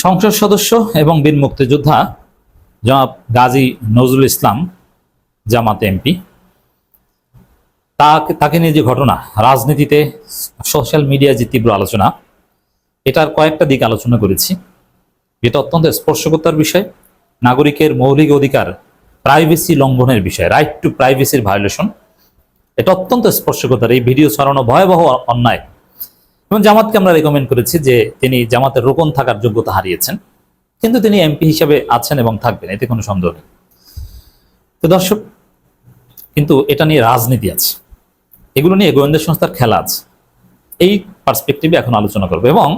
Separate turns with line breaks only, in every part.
সংসদ সদস্য এবং বীর মুক্তিযোদ্ধা জনাব গাজী নজরুল ইসলাম জামাত এমপি, তাকে নিয়ে যে ঘটনা, রাজনীতিতে সোশ্যাল মিডিয়ায় যে তীব্র আলোচনা, এটার কয়েকটা দিক আলোচনা করেছি। এটা অত্যন্ত স্পর্শকাতর বিষয়, নাগরিকের মৌলিক অধিকার, প্রাইভেসি লঙ্ঘনের বিষয়, রাইট টু প্রাইভেসির ভায়োলেশন। এটা অত্যন্ত স্পর্শকাতর। এই ভিডিও ছড়ানো ভয়াবহ অন্যায় এবং জামাতকে আমরা রেকমেন্ড করেছি যে তিনি জামাতের রোকন থাকার যোগ্যতা হারিয়েছেন, কিন্তু তিনি এমপি হিসেবে আছেন এবং থাকবেন, এতে কোনো সন্দেহ নেই। তো দর্শক, কিন্তু এটা নিয়ে রাজনীতি আছে, এগুলো নিয়ে গোয়েন্দা সংস্থার খেলা আছে। এই পার্সপেক্টিভে এখন আলোচনা করবো এবং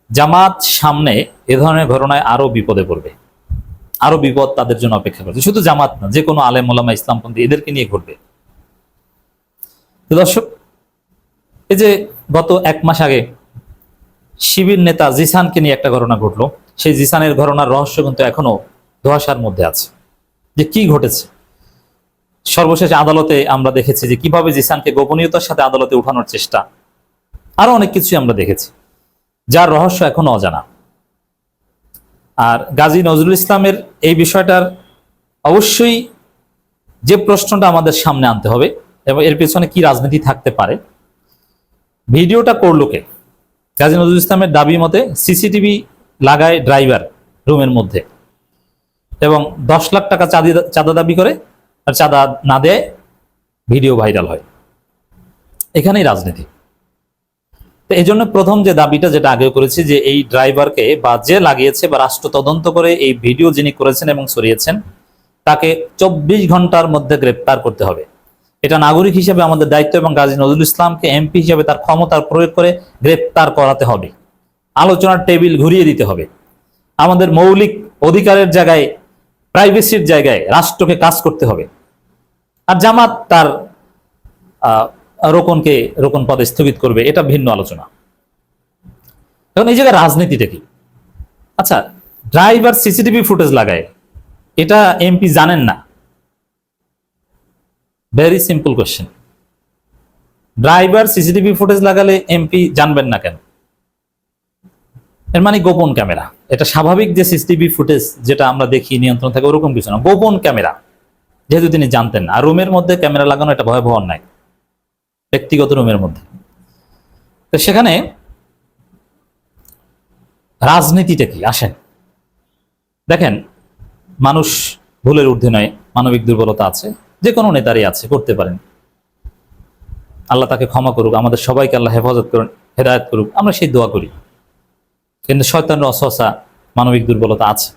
জামাত সামনে এ ধরনের ঘটনায় আরো বিপদে পড়বে, আরো বিপদ তাদের জন্য অপেক্ষা করছে। শুধু জামাত না, যে কোনো আলেম ওলামা ইসলামপন্থী এদেরকে নিয়ে ঘটবে। তো দর্শক, এই যে গত 1 মাস আগে শিবির নেতা জিসানকে নিয়ে একটা ঘটনা ঘটলো, সেই জিসানের ঘটনার রহস্য কিন্তু এখনো ধোঁয়াশার মধ্যে আছে, যে কি ঘটেছে। সর্বশেষ আদালতে আমরা দেখেছি যে কিভাবে জিসানকে গোপনীয়তার সাথে আদালতে উঠানোর চেষ্টা, আরো অনেক কিছুই আমরা দেখেছি, যার রহস্য এখনো অজানা। আর গাজী নজরুল ইসলামের এই বিষয়টার অবশ্যই যে প্রশ্নটা আমাদের সামনে আনতে হবে এবং এর পেছনে কি রাজনীতি থাকতে পারে। ভিডিওটা করলো কে? গাজী নজরুল ইসলামের দাবি মতে সিসিটিভি লাগায় ড্রাইভার রুমের মধ্যে এবং 10 লাখ টাকা চাঁদা দাবি করে, আর চাঁদা না দেয় ভিডিও ভাইরাল হয়। এখানেই রাজনীতি। তো এই জন্য প্রথম যে দাবিটা, যেটা আগেও করেছি, যে এই ড্রাইভারকে বা যে লাগিয়েছে বা রাষ্ট্র তদন্ত করে এই ভিডিও যিনি করেছেন এবং ছড়িয়েছেন তাকে 24 ঘন্টার মধ্যে গ্রেপ্তার করতে হবে। এটা নাগরিক হিসেবে আমাদের দায়িত্ব এবং গাজী নজরুল ইসলামকে এমপি হিসেবে তার ক্ষমতার প্রয়োগ করে গ্রেপ্তার করাতে হবে। আলোচনার টেবিল ঘুরিয়ে দিতে হবে। আমাদের মৌলিক অধিকারের জায়গায়, প্রাইভেসির জায়গায় রাষ্ট্রকে কাজ করতে হবে। আর জামাত তার রোকন পদে স্থগিত করবে, এটা ভিন্ন আলোচনা। এখন এই জায়গায় রাজনীতিটা কি? আচ্ছা, ড্রাইভার সিসিটিভি ফুটেজ লাগায়, এটা এমপি জানেন না? Very simple question. Driver CCTV footage লাগালে এমপি জানবেন না কেন? এর মানে গোপন ক্যামেরা। এটা স্বাভাবিক যে সিসিটিভি ফুটেজ যেটা আমরা দেখি নিয়ন্ত্রণ থাকে, ওরকম কিছু না, গোপন ক্যামেরা। যেহেতু তিনি জানতেন না, আর রুমের মধ্যে ক্যামেরা লাগানো এটা ভয়াবহ অন্যায়, ব্যক্তিগত রুমের মধ্যে। তো সেখানে রাজনীতিটা কি? আসেন দেখেন, মানুষ ভুলের ঊর্ধ্বে নয়, মানবিক দুর্বলতা আছে, যে কোনো নেতারই আছে, করতে পারেন। আল্লাহ তাকে ক্ষমা করুক, আমাদের সবাইকে আল্লাহ হেফাজত করুন, হেদায়েত করুক, আমরা সেই দোয়া করি। কিন্তু শয়তানের অসহসা, মানবিক দুর্বলতা আছে,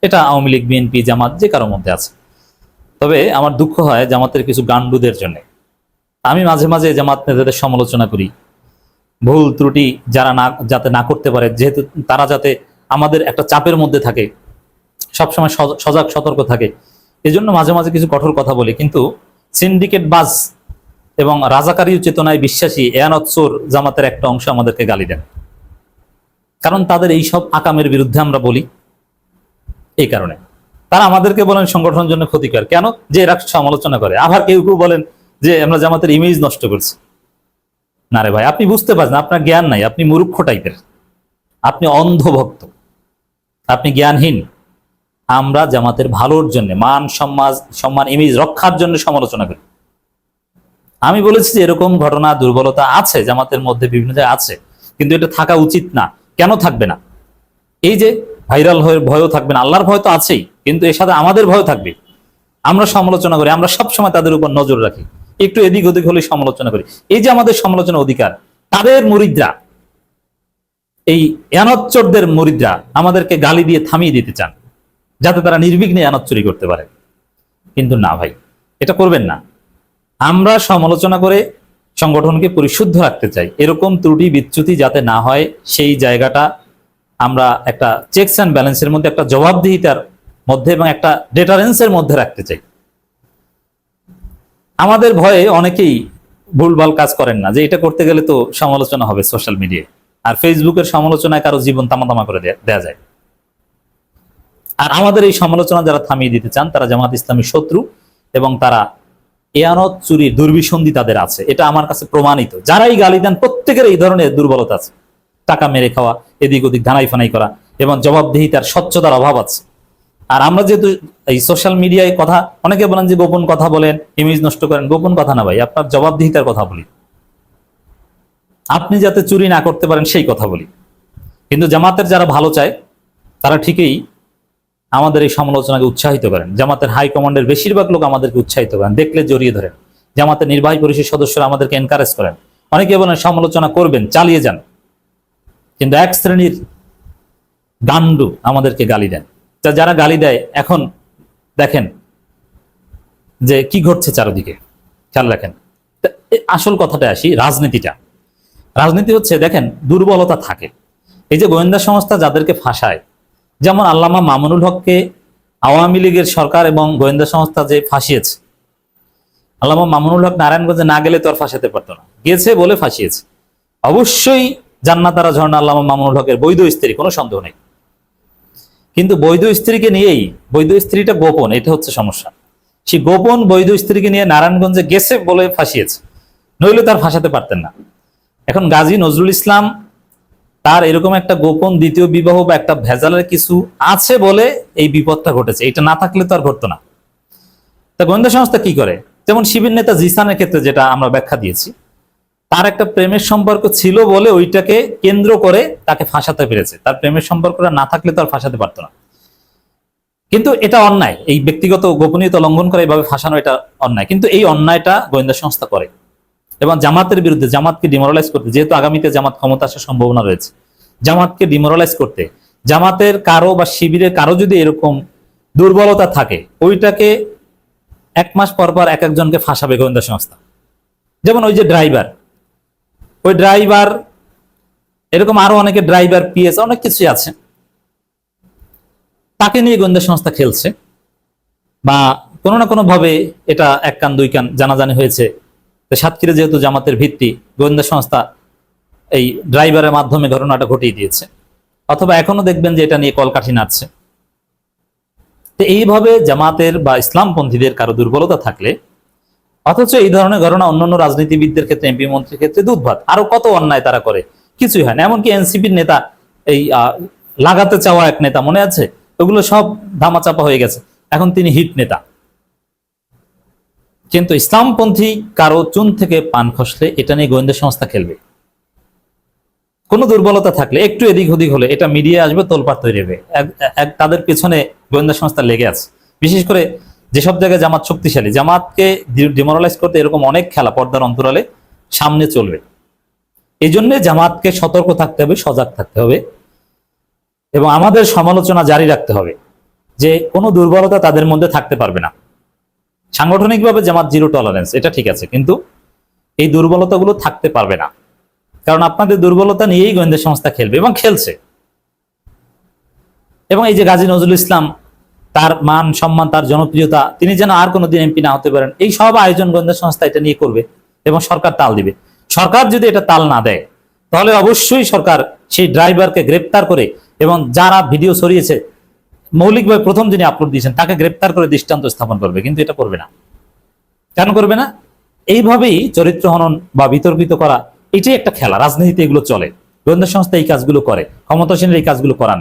এটা আওয়ামী লীগ, বিএনপি, জামাত যে কারোর মধ্যে আছে। তবে আমার দুঃখ হয় জামাতের কিছু গান্ডুদের জন্য। আমি মাঝে মাঝে জামাত নেতাদের সমালোচনা করি, ভুল ত্রুটি যাতে না করতে পারে, যেহেতু তারা যাতে আমাদের একটা চাপের মধ্যে থাকে, সবসময় সজাগ সতর্ক থাকে, এই জন্য মাঝে মাঝে কিছু কঠোর কথা বলি। কিন্তু সিন্ডিকেট বাজ এবং রাজাকারী চেতনায় বিশ্বাসী এয়ানত চোর জামাতের একটা অংশ আমাদেরকে গালি দেন, কারণ তাদের এই সব আকামের বিরুদ্ধে আমরা বলি। এই কারণে তারা আমাদেরকে বলেন সংগঠনের জন্য ক্ষতিকর, কেন? যে এরা সমালোচনা করে। আবার কেউ কেউ বলেন যে আমরা জামাতের ইমেজ নষ্ট করছি। না রে ভাই, আপনি বুঝতে পারছেন, আপনার জ্ঞান নাই, আপনি মূর্খ টাইপের, আপনি অন্ধভক্ত, আপনি জ্ঞানহীন। আমরা জামাতের ভালোর জন্য, মান সম্মান ইমেজ রক্ষার জন্য সমালোচনা করি। আমি বলেছি যে এরকম ঘটনা, দুর্বলতা আছে জামাতের মধ্যে, বিভিন্ন জায়গায় আছে, কিন্তু এটা থাকা উচিত না। কেন থাকবে না? এই যে ভাইরাল হয়ে ভয়ও থাকবে না, আল্লাহর ভয় তো আছেই, কিন্তু এর সাথে আমাদের ভয় থাকবে। আমরা সমালোচনা করি, আমরা সবসময় তাদের উপর নজর রাখি, একটু এদিক ওদিক হলে সমালোচনা করি। এই যে আমাদের সমালোচনা অধিকার, তাদের মুরিদরা, এই এয়ানতচোরদের মুরিদরা আমাদেরকে গালি দিয়ে থামিয়ে দিতে চান, যাতে তারা নির্বিঘ্নে এয়ানত চুরি করতে পারে। কিন্তু না ভাই, এটা করবেন না। আমরা সমালোচনা করে সংগঠনকে পরিশুদ্ধ রাখতে চাই, এরকম ত্রুটি বিচ্যুতি যাতে না হয়, সেই জায়গাটা আমরা একটা চেকস অ্যান্ড ব্যালেন্সের মধ্যে, একটা জবাবদিহিতার মধ্যে এবং একটা ডেটারেন্সের মধ্যে রাখতে চাই। আমাদের ভয়ে অনেকেই ভুলভাল কাজ করেন না, যে এটা করতে গেলে তো সমালোচনা হবে সোশ্যাল মিডিয়ায়, আর ফেসবুকের সমালোচনায় কারো জীবন তামাতামা করে দেয়া যায়। আর আমাদের এই সমালোচনা যারা থামিয়ে দিতে চান, তারা জামাত ইসলামী শত্রু এবং তারা এয়ানত চুরির দুর্বিসন্ধি তাদের আছে, এটা আমার কাছে প্রমাণিত। যারাই গালি দেন প্রত্যেকের এই ধরনের দুর্বলতা আছে। টাকা মেরে খাওয়া, এদিক ওদিক ধানাই ফানাই করা, এবং জবাবদিহিতার স্বচ্ছতার অভাব আছে। আর আমরা যেহেতু এই সোশ্যাল মিডিয়ায় কথা, অনেকে বলেন যে গোপন কথা বলেন, ইমেজ নষ্ট করেন। গোপন কথা না ভাই, আপনার জবাবদিহিতার কথা বলি, আপনি যাতে চুরি না করতে পারেন সেই কথা বলি। কিন্তু জামাতের যারা ভালো চায় তারা ঠিকই আমাদের এই সমালোচনাকে উৎসাহিত করেন। জামাতের হাই কমান্ডের বেশিরভাগ লোক আমাদেরকে উৎসাহিত করেন, দেখলে জড়িয়ে ধরেন। জামাতের নির্বাহী পরিষদ সদস্যরা আমাদেরকে এনকারেজ করেন। অনেকে বলেন সমালোচনা করবেন, চালিয়ে যান। কিন্তু এক শ্রেণীর গান্ডু আমাদেরকে গালি দেন। যারা গালি দেয়, এখন দেখেন যে কি ঘটছে চারদিকে, খেয়াল রাখেন। আসল কথাটা আসি, রাজনীতিটা। রাজনীতি হচ্ছে, দেখেন, দুর্বলতা থাকে। এই যে গোয়েন্দা সংস্থা যাদেরকে ফাঁসায়, যেমন আল্লামা মামুনুল হককে আওয়ামী লীগের সরকার এবং গোয়েন্দা সংস্থা যে ফাঁসিয়েছে, আল্লামা মামুনুল হক নারায়ণগঞ্জে না গেলে তো আর ফাঁসাতে পারতো না, গেছে বলে ফাঁসিয়েছে। অবশ্যই জান্নাতারা ঝর্ণা আল্লামা মামুনুল হকের বৈধ স্ত্রী, কোনো সন্দেহ নেই। কিন্তু বৈধ স্ত্রীকে নিয়েই, বৈধ স্ত্রীটা গোপন, এটা হচ্ছে সমস্যা। সেই গোপন বৈধ স্ত্রীকে নিয়ে নারায়ণগঞ্জে গেছে বলে ফাঁসিয়েছে, নইলে তার ফাঁসাতে পারতেন না। এখন গাজী নজরুল ইসলাম, তার এরকম একটা গোপন দ্বিতীয় বিবাহ বা একটা ভেজালের কিছু আছে বলে এই বিপদটা ঘটেছে। এটা না থাকলে তো আর ঘটতো না। তা গোয়েন্দা সংস্থা কি করে? যেমন শিবির নেতা জিসানের ক্ষেত্রে যেটা আমরা ব্যাখ্যা দিয়েছি, তার একটা প্রেমের সম্পর্ক ছিল বলে ওইটাকে কেন্দ্র করে তাকে ফাঁসাতে পেরেছে। তার প্রেমের সম্পর্কটা না থাকলে তো আর ফাঁসাতে পারতো না। কিন্তু এটা অন্যায়, এই ব্যক্তিগত গোপনীয়তা লঙ্ঘন করে এইভাবে ফাঁসানো, এটা অন্যায়। কিন্তু এই অন্যায়টা গোয়েন্দা সংস্থা করে, এবং জামাতের বিরুদ্ধে, জামাতকে ডিমোরালাইজ করতে, যেহেতু আগামীতে জামাত ক্ষমতা আসার সম্ভাবনা রয়েছে, জামাতকে ডিমোরালাইজ করতে, জামাতের কারো বা শিবিরের কারো যদি এরকম দুর্বলতা থাকে, ওইটাকে 1 মাস পর পর এক একজনকে ফাঁসাবে গোয়েন্দা সংস্থা। যেমন ওই যে ড্রাইভার, ওই ড্রাইভার, এরকম আরো অনেকে ড্রাইভার, পিএস, অনেক কিছুই আছে, তাকে নিয়ে গোয়েন্দা সংস্থা খেলছে, বা কোনো না কোনো ভাবে এটা 1 কান 2 কান জানাজানি হয়েছে। সাতক্ষীরা যেহেতু জামাতের ভিত্তি, গোয়েন্দা সংস্থা এই ড্রাইভারের মাধ্যমে ঘটনাটা ঘটিয়ে দিয়েছে, অথবা এখনো দেখবেন যে এটা নিয়ে কলকাঠি নাড়ছে। তো এইভাবে জামাতের বা ইসলামপন্থীদের কারো দুর্বলতা থাকলে, অথচ এই ধরনের ঘটনা অন্যান্য রাজনীতিবিদদের ক্ষেত্রে, এমপি মন্ত্রীর ক্ষেত্রে দুধভাত, আরো কত অন্যায় তারা করে, কিছুই হয় না। এমনকি এনসিপির নেতা, এই লাগাতে চাওয়া এক নেতা, মনে আছে? ওগুলো সব ধামাচাপা হয়ে গেছে, এখন তিনি হিট নেতা। কিন্তু ইসলামপন্থী কারো চুন থেকে পান খসলে এটা নিয়ে গোয়েন্দা সংস্থা খেলবে। কোনো দুর্বলতা থাকলে, একটু এদিক ওদিক হলে, এটা মিডিয়া আসবে, তোলপাড় তৈরি হবে। তাদের পেছনে গোয়েন্দা সংস্থা লেগে আছে। বিশেষ করে যেসব জায়গায় জামাত শক্তিশালী, জামাতকে ডিমোরালাইজ করতে এরকম অনেক খেলা পর্দার অন্তরালে সামনে চলবে। এই জন্য জামাতকে সতর্ক থাকতে হবে, সজাগ থাকতে হবে, এবং আমাদের সমালোচনা জারি রাখতে হবে যে কোনো দুর্বলতা তাদের মধ্যে থাকতে পারবে না। সাংগঠনিকভাবে জামাত জিরো টলারেন্স, এটা ঠিক আছে, কিন্তু এই দুর্বলতাগুলো থাকতে পারবে না। কারণ আপনাদের দুর্বলতা নিয়েই গোয়েন্দা সংস্থা খেলবে, এবং খেলছে। এবং এই যে গাজী নজরুল ইসলাম, তার মান সম্মান, তার জনপ্রিয়তা, তিনি যেন আর কোনোদিন এমপি না হতে পারেন, এই সব আয়োজন গোয়েন্দা সংস্থা এটা নিয়ে করবে, এবং সরকার তাল দিবে। সরকার যদি এটা তাল না দেয়, তাহলে অবশ্যই সরকার সেই ড্রাইভারকে গ্রেপ্তার করে, এবং যারা ভিডিও ছড়িয়েছে, মৌলিকভাবে প্রথম যিনি আপলোড দিয়েছেন, তাকে গ্রেপ্তার করে দৃষ্টান্ত স্থাপন করবে। কিন্তু এটা করবে না। কেন করবে না? এইভাবেই চরিত্র হনন বা বিতর্কিত করা, এটাই একটা খেলা। রাজনীতিতে এগুলো চলে, গোয়েন্দা সংস্থা এই কাজগুলো করে, ক্ষমতাসীনরা এই কাজগুলো করান।